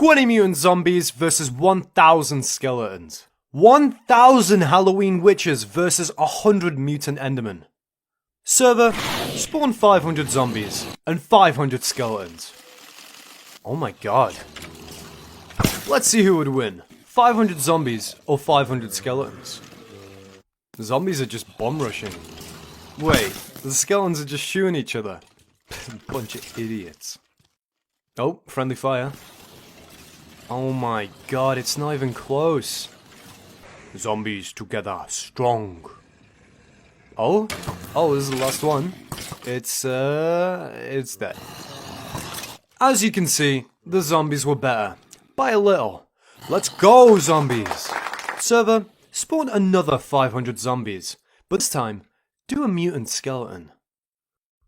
20 mutant zombies versus 1,000 skeletons. 1,000 Halloween witches versus 100 mutant endermen. Server, spawn 500 zombies and 500 skeletons. Oh my god. Let's see who would win. 500 zombies or 500 skeletons. The zombies are just bomb rushing. Wait, the skeletons are just shooting each other. Bunch of idiots. Oh, friendly fire. Oh my god, it's not even close. Zombies together, strong. Oh, this is the last one. It's dead. As you can see, the zombies were better. By a little. Let's go, zombies! Server, spawn another 500 zombies. But this time, do a mutant skeleton.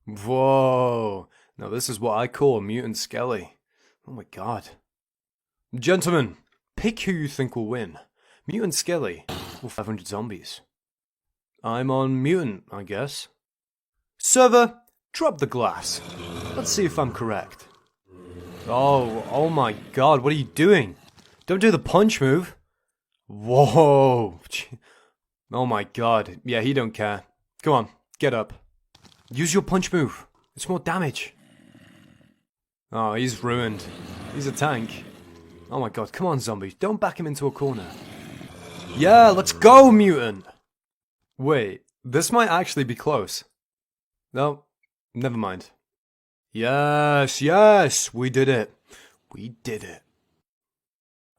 Whoa. Now this is what I call a mutant skelly. Oh my god. Gentlemen, pick who you think will win. Mutant skelly or 500 zombies. I'm on mutant, I guess. Server, drop the glass. Let's see if I'm correct. Oh my god, what are you doing? Don't do the punch move. Whoa. Oh my god. Yeah, he don't care. Come on, get up. Use your punch move. It's more damage. Oh, he's ruined. He's a tank. Oh my god, come on, zombies. Don't back him into a corner. Yeah, let's go, mutant! Wait, this might actually be close. No, never mind. Yes, we did it. We did it.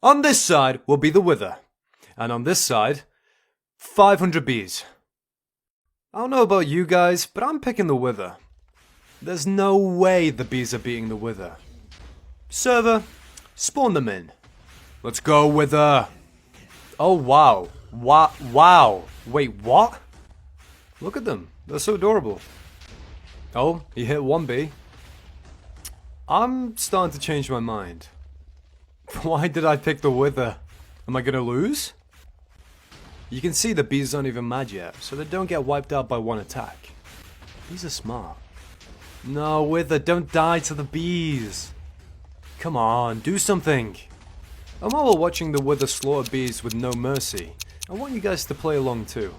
On this side will be the wither. And on this side, 500 bees. I don't know about you guys, but I'm picking the wither. There's no way the bees are beating the wither. Server, spawn them in. Let's go, wither. Oh, wow. Wow. Wait, what? Look at them. They're so adorable. Oh, he hit one bee. I'm starting to change my mind. Why did I pick the wither? Am I gonna lose? You can see the bees aren't even mad yet, so they don't get wiped out by one attack. Bees are smart. No, wither, don't die to the bees. Come on, do something. And while we're watching the wither slaughter bees with no mercy, I want you guys to play along too.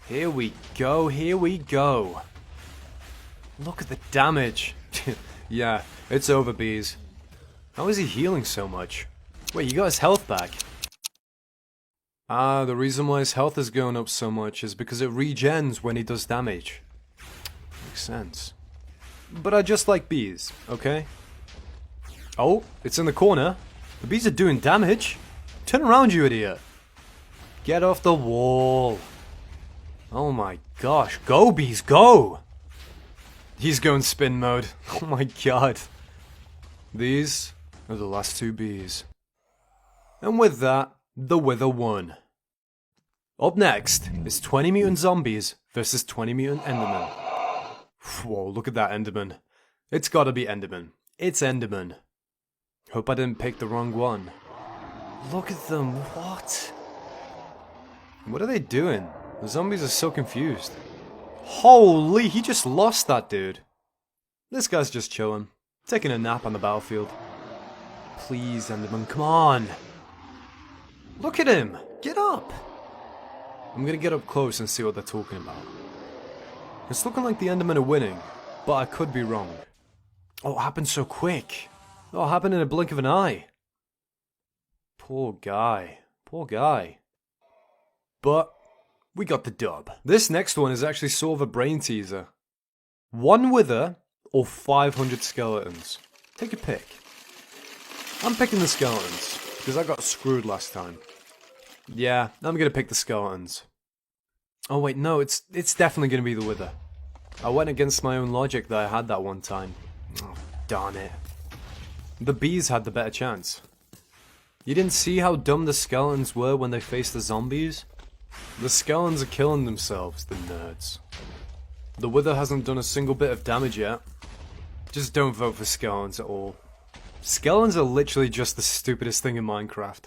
Here we go, here we go. Look at the damage. Yeah, it's over, bees. How is he healing so much? Wait, you got his health back. Ah, the reason why his health is going up so much is because it regens when he does damage. Makes sense. But I just like bees, okay? Oh, it's in the corner. The bees are doing damage. Turn around, you idiot. Get off the wall. Oh my gosh. Go, bees, go! He's going spin mode. Oh my god. These are the last two bees. And with that, the wither won. Up next is 20 mutant zombies versus 20 mutant endermen. Whoa, look at that enderman. It's gotta be enderman. It's enderman. Hope I didn't pick the wrong one. Look at them, what? What are they doing? The zombies are so confused. Holy, he just lost that dude. This guy's just chilling. Taking a nap on the battlefield. Please, enderman, come on. Look at him. Get up. I'm gonna get up close and see what they're talking about. It's looking like the endermen are winning, but I could be wrong. Oh, it happened so quick. Oh, it happened in a blink of an eye. Poor guy. Poor guy. But we got the dub. This next one is actually sort of a brain teaser. 1 wither or 500 skeletons. Take a pick. I'm picking the skeletons, because I got screwed last time. Yeah, I'm gonna pick the skeletons. Oh wait, no, it's definitely gonna be the wither. I went against my own logic that I had that one time. Oh, darn it. The bees had the better chance. You didn't see how dumb the skeletons were when they faced the zombies? The skeletons are killing themselves, the nerds. The wither hasn't done a single bit of damage yet. Just don't vote for skeletons at all. Skeletons are literally just the stupidest thing in Minecraft.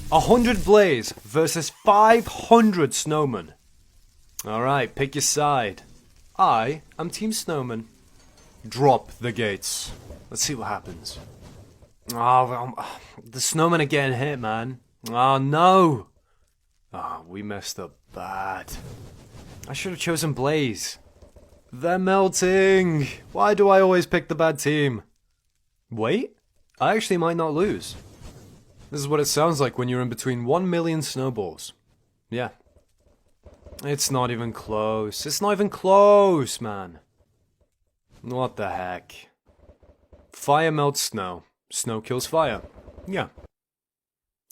100 blaze versus 500 snowmen. Alright, pick your side. I am Team Snowman. Drop the gates. Let's see what happens. The snowmen are getting hit, man. Oh, no. Oh, we messed up bad. I should have chosen Blaze. They're melting. Why do I always pick the bad team? Wait, I actually might not lose. This is what it sounds like when you're in between 1 million snowballs. Yeah. It's not even close. It's not even close, man. What the heck? Fire melts snow. Snow kills fire. Yeah.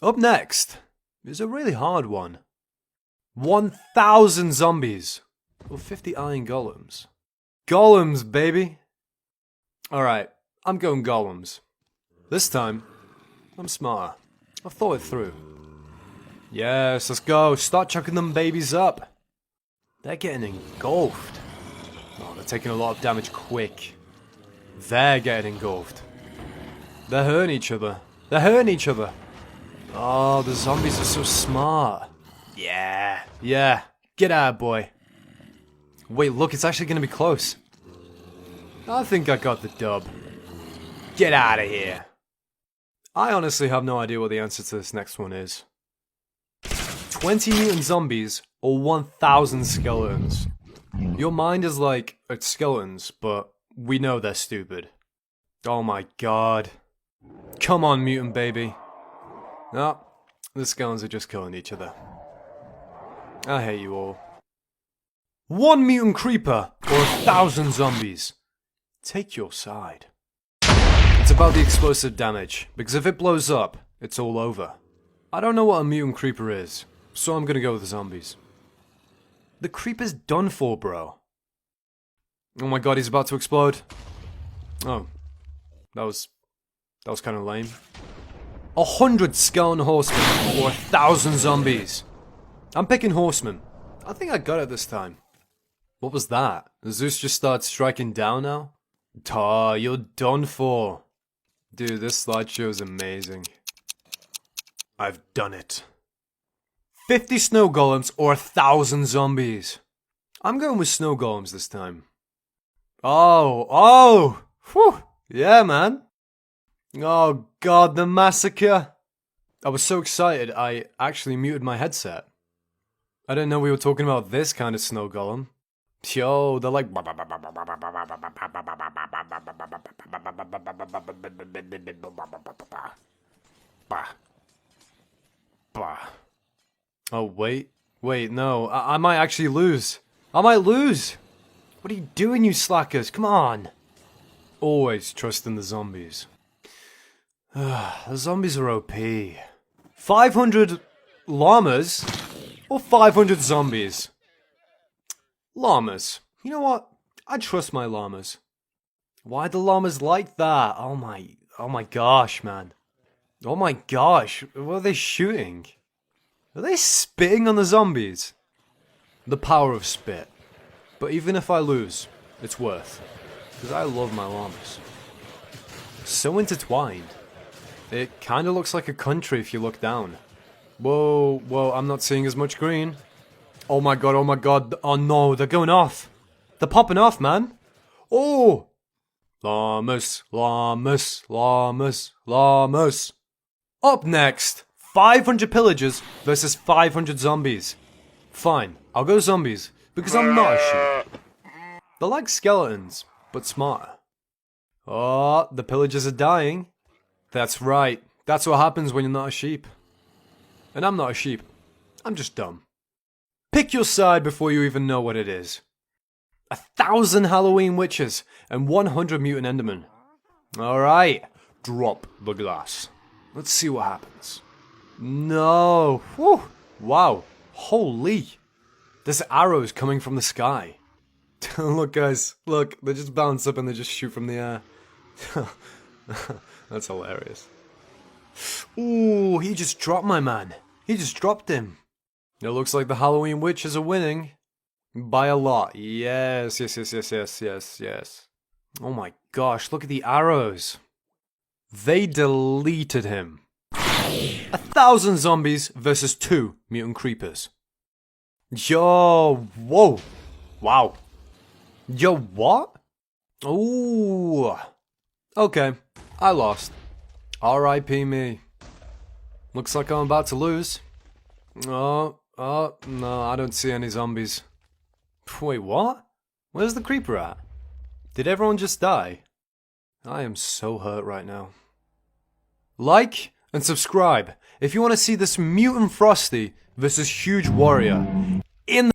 Up next is a really hard one. 1,000 zombies. Or 50 iron golems. Golems, baby! Alright, I'm going golems. This time, I'm smarter. I've thought it through. Yes, let's go. Start chucking them babies up. They're getting engulfed. Oh, they're taking a lot of damage quick. They're getting engulfed. They're hurting each other. They're hurting each other. Oh, the zombies are so smart. Yeah. Get out, boy. Wait, look, it's actually gonna be close. I think I got the dub. Get out of here. I honestly have no idea what the answer to this next one is. 20 mutant zombies or 1,000 skeletons. Your mind is like, it's skeletons, but we know they're stupid. Oh my god. Come on, mutant baby. No, the skeletons are just killing each other. I hate you all. 1 mutant creeper or 1,000 zombies. Take your side. It's about the explosive damage, because if it blows up, it's all over. I don't know what a mutant creeper is, so I'm gonna go with the zombies. The creeper's done for, bro. Oh my god, he's about to explode. Oh. That was kind of lame. 100 skeleton horsemen or 1,000 zombies. I'm picking horsemen. I think I got it this time. What was that? Zeus just started striking down now? Tah, you're done for. Dude, this slideshow is amazing. I've done it. 50 snow golems or 1,000 zombies. I'm going with snow golems this time. Oh! Whew! Yeah, man. Oh god, the massacre. I was so excited, I actually muted my headset. I didn't know we were talking about this kind of snow golem. Yo, they're like... Oh, wait, no, I might actually lose. I might lose! What are you doing, you slackers? Come on! Always trust in the zombies. The zombies are OP. 500 llamas? Or 500 zombies? Llamas. You know what? I trust my llamas. Why the llamas like that? Oh my gosh, man. Oh my gosh, what are they shooting? Are they spitting on the zombies? The power of spit. But even if I lose, it's worth. Because I love my llamas. So intertwined. It kinda looks like a country if you look down. Whoa, I'm not seeing as much green. Oh my god, oh no, they're going off. They're popping off, man. Oh! Llamas. Up next, 500 pillagers versus 500 zombies. Fine, I'll go zombies, because I'm not a sheep. They're like skeletons, but smarter. Oh, the pillagers are dying. That's right, that's what happens when you're not a sheep. And I'm not a sheep, I'm just dumb. Pick your side before you even know what it is. 1,000 Halloween witches and 100 mutant endermen. Alright, drop the glass. Let's see what happens. No, whew, wow, holy. There's arrows coming from the sky. Look guys, look, they just bounce up and they just shoot from the air. That's hilarious. Ooh, he just dropped my man. He just dropped him. It looks like the Halloween witches are winning. By a lot. Yes. Oh my gosh, look at the arrows. They deleted him. 1,000 zombies versus 2 mutant creepers. Yo, whoa. Wow. Yo, what? Ooh. Okay, I lost. R.I.P. me. Looks like I'm about to lose. Oh, no, I don't see any zombies. Wait, what? Where's the creeper at? Did everyone just die? I am so hurt right now. Like and subscribe if you want to see this Mutant Frosty versus Huge Warrior in the